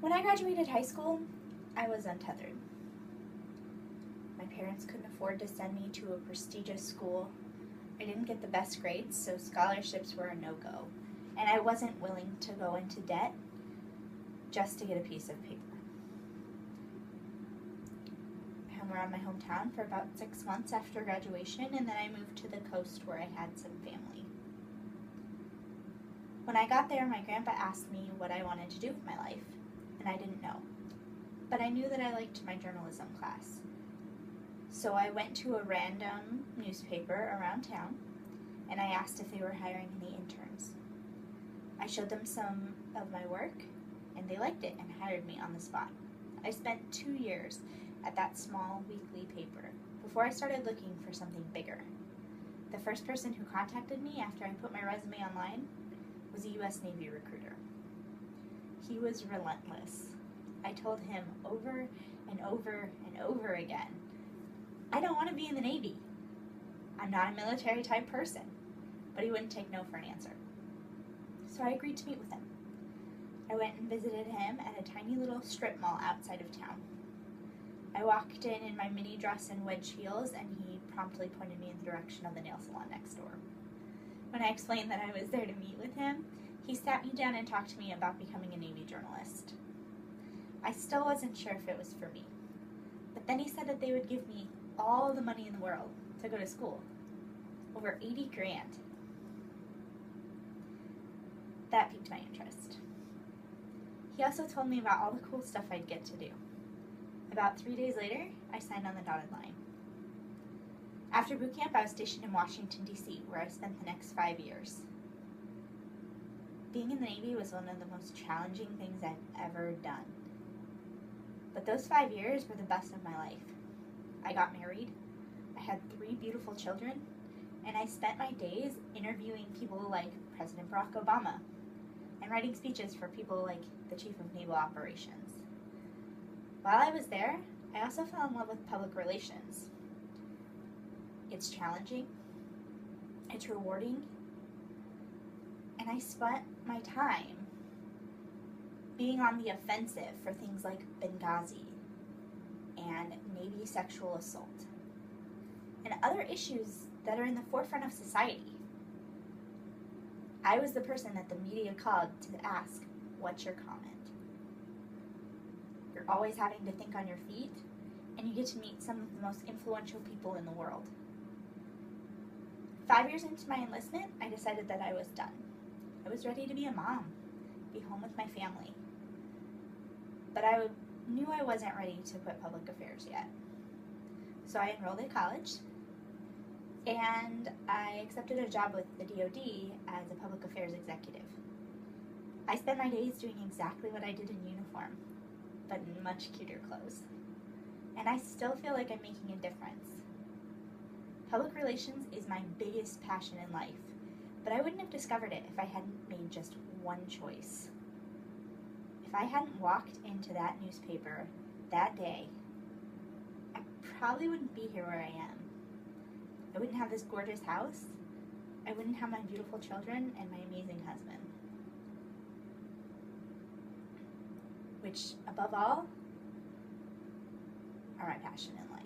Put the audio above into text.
When I graduated high school, I was untethered. My parents couldn't afford to send me to a prestigious school. I didn't get the best grades, so scholarships were a no-go. And I wasn't willing to go into debt just to get a piece of paper. I hung around my hometown for about 6 months after graduation, and then I moved to the coast where I had some family. When I got there, my grandpa asked me what I wanted to do with my life, and I didn't know. But I knew that I liked my journalism class. So I went to a random newspaper around town, and I asked if they were hiring any interns. I showed them some of my work, and they liked it and hired me on the spot. I spent 2 years at that small weekly paper before I started looking for something bigger. The first person who contacted me after I put my resume online was a U.S. Navy recruiter. He was relentless. I told him over and over and over again, I don't want to be in the Navy. I'm not a military type person. But he wouldn't take no for an answer. So I agreed to meet with him. I went and visited him at a tiny little strip mall outside of town. I walked in my mini dress and wedge heels, and he promptly pointed me in the direction of the nail salon next door. When I explained that I was there to meet with him, he sat me down and talked to me about becoming a Navy journalist. I still wasn't sure if it was for me. But then he said that they would give me all the money in the world to go to school. Over 80 grand. That piqued my interest. He also told me about all the cool stuff I'd get to do. About 3 days later, I signed on the dotted line. After boot camp, I was stationed in Washington, D.C., where I spent the next 5 years. Being in the Navy was one of the most challenging things I've ever done. But those 5 years were the best of my life. I got married, I had 3 beautiful children, and I spent my days interviewing people like President Barack Obama and writing speeches for people like the Chief of Naval Operations. While I was there, I also fell in love with public relations. It's challenging, it's rewarding, and I spent my time being on the offensive for things like Benghazi and Navy sexual assault and other issues that are in the forefront of society. I was the person that the media called to ask, what's your comment? You're always having to think on your feet, and you get to meet some of the most influential people in the world. 5 years into my enlistment, I decided that I was done. I was ready to be a mom, be home with my family. But I knew I wasn't ready to quit public affairs yet. So I enrolled at college, and I accepted a job with the DoD as a public affairs executive. I spent my days doing exactly what I did in uniform, but in much cuter clothes. And I still feel like I'm making a difference. Public relations is my biggest passion in life, but I wouldn't have discovered it if I hadn't made just one choice. If I hadn't walked into that newspaper that day, I probably wouldn't be here where I am. I wouldn't have this gorgeous house. I wouldn't have my beautiful children and my amazing husband. Which, above all, are my passion in life.